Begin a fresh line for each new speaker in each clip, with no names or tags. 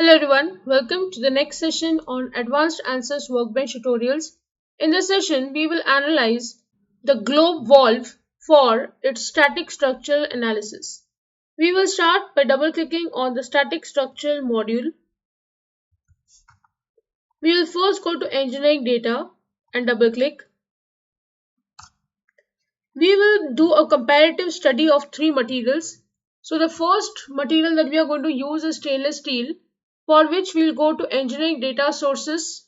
Hello everyone, welcome to the next session on Advanced Answers Workbench tutorials. In this session, we will analyze the globe valve for its static structural analysis. We will start by double-clicking on the static structural module. We will first go to engineering data and double-click. We will do a comparative study of three materials. So the first material that we are going to use is stainless steel, for which we will go to engineering data sources,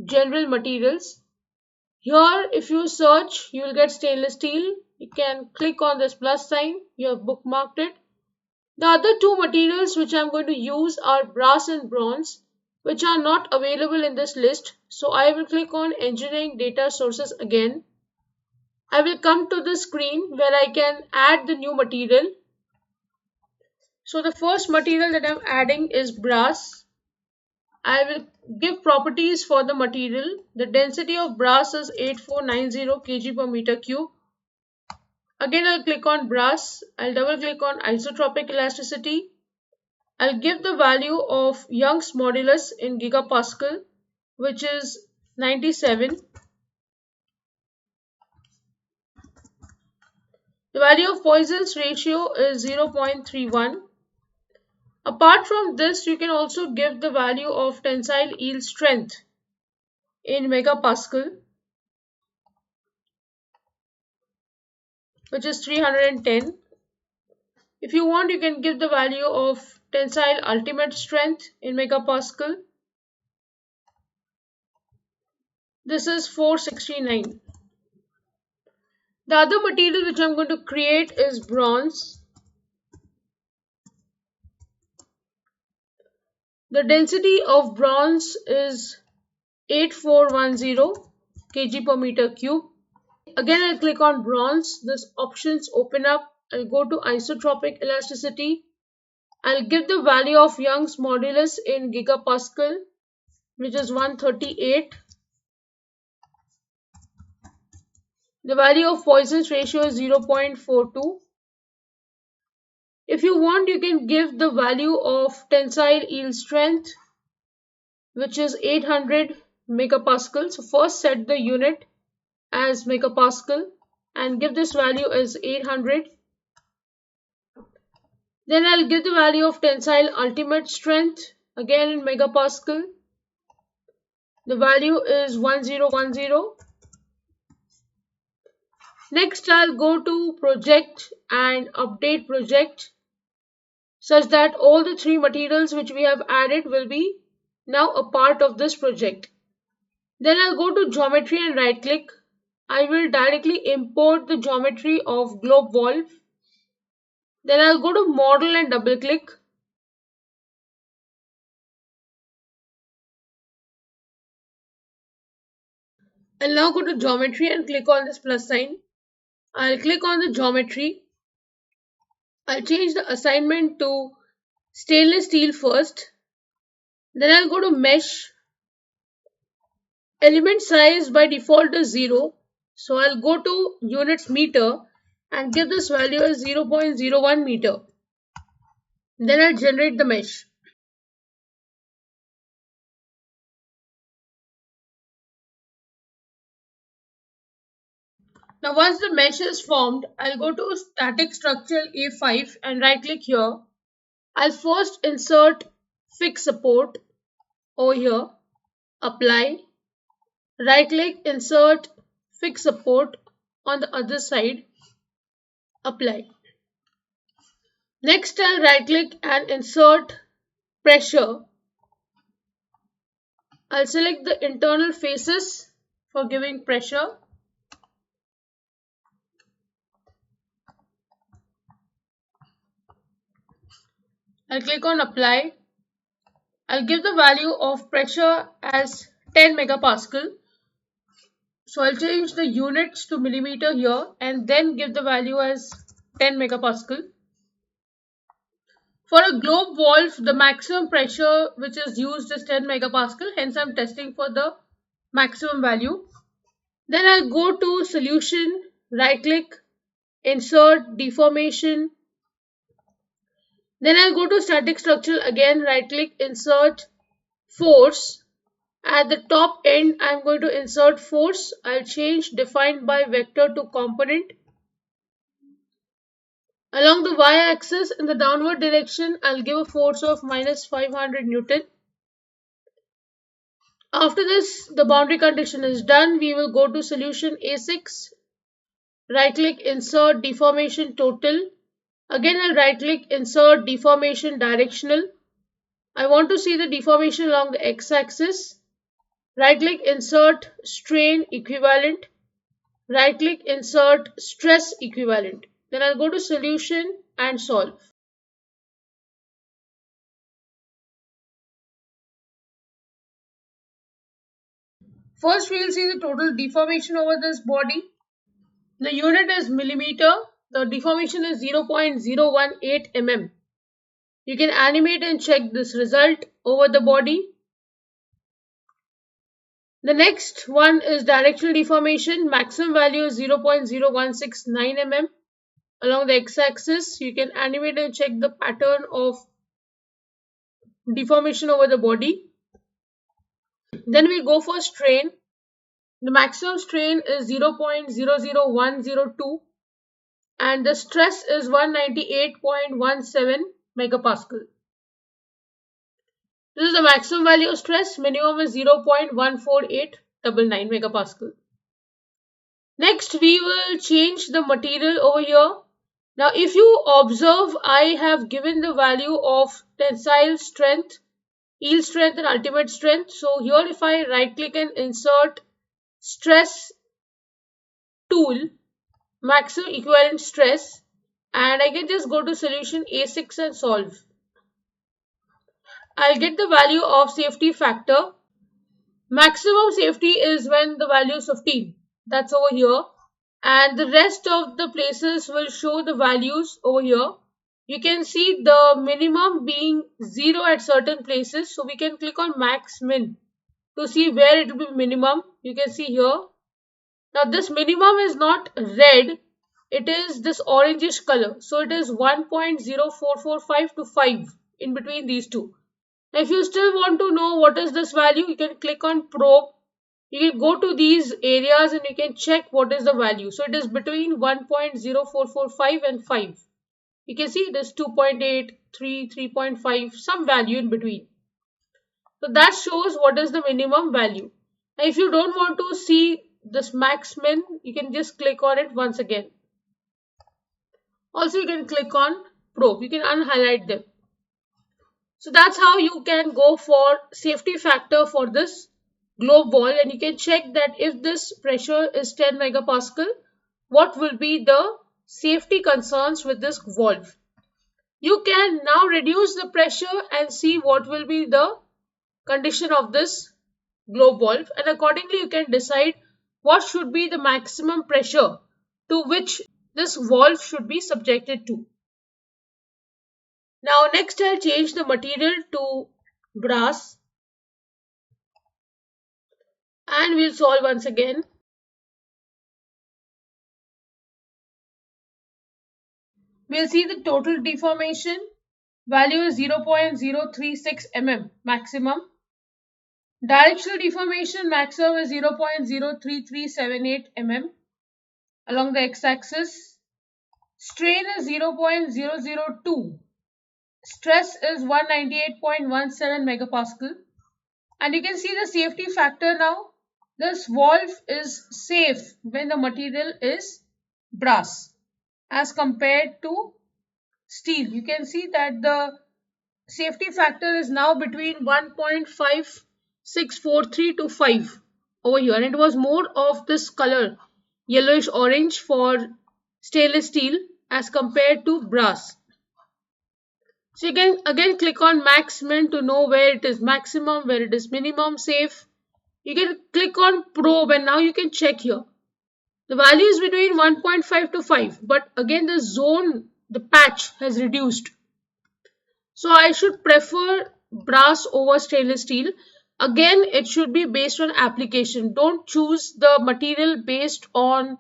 general materials. Here if you search, you will get stainless steel. You can click on this plus sign, you have bookmarked it. The other two materials which I am going to use are brass and bronze, which are not available in this list. So I will click on engineering data sources again. I will come to the screen where I can add the new material. So the first material that I am adding is brass. I will give properties for the material. The density of brass is 8490 kg per meter cube. Again, I'll click on brass. I'll double click on isotropic elasticity. I'll give the value of Young's modulus in gigapascal, which is 97. The value of Poisson's ratio is 0.31. Apart from this, you can also give the value of tensile yield strength in megapascal, which is 310. If you want, you can give the value of tensile ultimate strength in megapascal. This is 469. The other material which I'm going to create is bronze. The density of bronze is 8410 kg per meter cube. Again, I'll click on bronze. This options open up. I'll go to isotropic elasticity. I'll give the value of Young's modulus in gigapascal, which is 138. The value of Poisson's ratio is 0.42. If you want, you can give the value of tensile yield strength, which is 800 megapascal. So first set the unit as megapascal and give this value as 800. Then I'll give the value of tensile ultimate strength again in megapascal. The value is 1010. Next, I'll go to project and update project such that all the three materials which we have added will be now a part of this project. Then I'll go to geometry and right click. I will directly import the geometry of globe valve. Then I'll go to model and double click. I'll now go to geometry and click on this plus sign. I'll click on the geometry. I'll change the assignment to stainless steel first. Then I'll go to mesh. Element size by default is 0. So I'll go to units meter and give this value as 0.01 meter. Then I'll generate the mesh. Now once the mesh is formed, I'll go to static structural A5 and right click here. I'll first insert fixed support over here, apply, right click, insert fixed support on the other side, apply. Next, I'll right click and insert pressure. I'll select the internal faces for giving pressure. I'll click on apply. I'll give the value of pressure as 10 megapascal. So I'll change the units to millimeter here and then give the value as 10 megapascal. For a globe valve, the maximum pressure which is used is 10 megapascal. Hence, I'm testing for the maximum value. Then I'll go to solution, right click, insert deformation. Then I'll go to static structure again, right click, insert force. At the top end, I'm going to insert force. I'll change defined by vector to component. Along the y-axis in the downward direction, I'll give a force of minus 500 Newton. After this, the boundary condition is done. We will go to solution A6. Right click, insert deformation total. Again, I'll right click, insert deformation directional. I want to see the deformation along the x-axis. Right click, insert strain equivalent. Right click, insert stress equivalent. Then I'll go to solution and solve. First, we will see the total deformation over this body. The unit is millimeter. The deformation is 0.018 mm. You can animate and check this result over the body. The next one is directional deformation. Maximum value is 0.0169 mm. Along the x-axis, you can animate and check the pattern of deformation over the body. Then we go for strain. The maximum strain is 0.00102 and the stress is 198.17 megapascal. This is the maximum value of stress. Minimum is 0.14899 megapascal. Next, we will change the material over here. Now, if you observe, I have given the value of tensile strength, yield strength and ultimate strength. So here if I right click and insert stress tool, maximum equivalent stress, and I can just go to solution A6 and solve. I'll get the value of safety factor. Maximum safety is when the value is 15. That's over here. And the rest of the places will show the values over here. You can see the minimum being 0 at certain places. So we can click on max min to see where it will be minimum. You can see here. Now this minimum is not red. It is this orangish color. So it is 1.0445 to 5 in between these two. Now if you still want to know what is this value, you can click on probe. You can go to these areas and you can check what is the value. So it is between 1.0445 and 5. You can see it is 2.8, 3, 3.5, some value in between. So that shows what is the minimum value. Now if you don't want to see this max min, you can just click on it once again. Also you can click on probe. You can unhighlight them. So that's how you can go for safety factor for this globe wall, and you can check that if this pressure is 10 megapascal, what will be the safety concerns with this valve. You can now reduce the pressure and see what will be the condition of this globe valve, and accordingly you can decide what should be the maximum pressure to which this valve should be subjected to. Now next I'll change the material to brass and we'll solve once again. We'll see the total deformation. Value is 0.036 mm maximum. Directional deformation maximum is 0.03378 mm along the x-axis. Strain is 0.002. Stress is 198.17 megapascal. And you can see the safety factor now. This valve is safe when the material is brass as compared to steel. You can see that the safety factor is now between 1.5643 to 5 over here, and it was more of this color yellowish orange for stainless steel as compared to brass. So you can again click on max min to know where it is maximum, where it is minimum safe. You can click on probe and now you can check here. The value is between 1.5 to 5, but again the zone, the patch has reduced. So I should prefer brass over stainless steel. Again, it should be based on application. Don't choose the material based on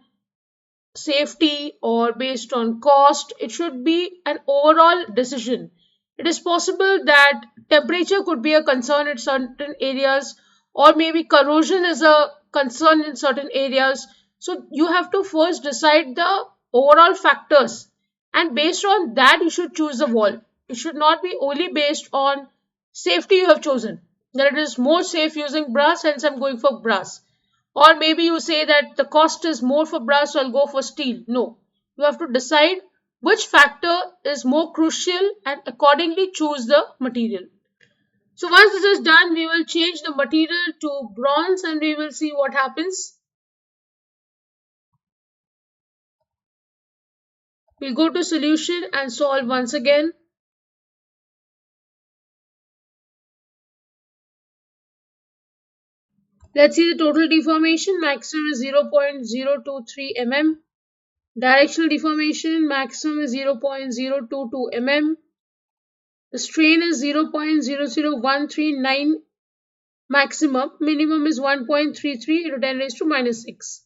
safety or based on cost. It should be an overall decision. It is possible that temperature could be a concern in certain areas, or maybe corrosion is a concern in certain areas. So you have to first decide the overall factors, and based on that, you should choose the wall. It should not be only based on safety you have chosen. That it is more safe using brass, hence I'm going for brass. Or maybe you say that the cost is more for brass, so I'll go for steel. No, you have to decide which factor is more crucial and accordingly choose the material. So once this is done, we will change the material to bronze and we will see what happens. We'll go to solution and solve once again. Let's see the total deformation. Maximum is 0.023 mm. Directional deformation maximum is 0.022 mm. The strain is 0.00139 maximum. Minimum is 1.33 into 10 raised to minus 6.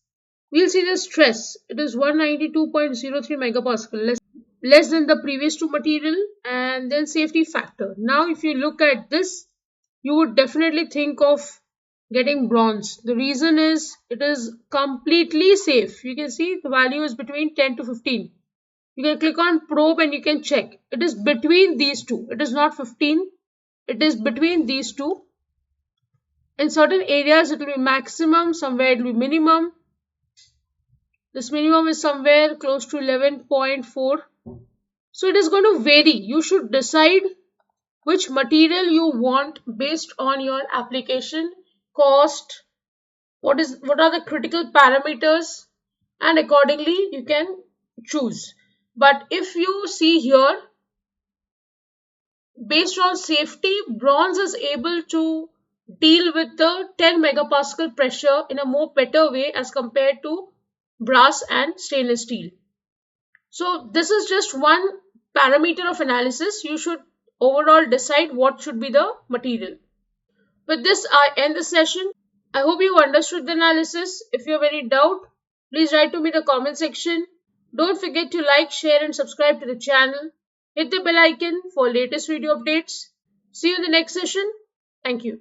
We'll see the stress. It is 192.03 megapascal, less than the previous two material, and then safety factor. Now if you look at this, you would definitely think of getting bronze. The reason is it is completely safe. You can see the value is between 10 to 15. You can click on probe and you can check. It is between these two. It is not 15. It is between these two. In certain areas it will be maximum, somewhere it will be minimum. This minimum is somewhere close to 11.4. So it is going to vary. You should decide which material you want based on your application, cost, what are the critical parameters, and accordingly you can choose. But if you see here, based on safety, bronze is able to deal with the 10 megapascal pressure in a more better way as compared to brass and stainless steel. So this is just one parameter of analysis. You should overall decide what should be the material. With this, I end the session. I hope you understood the analysis. If you have any doubt, please write to me in the comment section. Don't forget to like, share and subscribe to the channel. Hit the bell icon for latest video updates. See you in the next session. Thank you.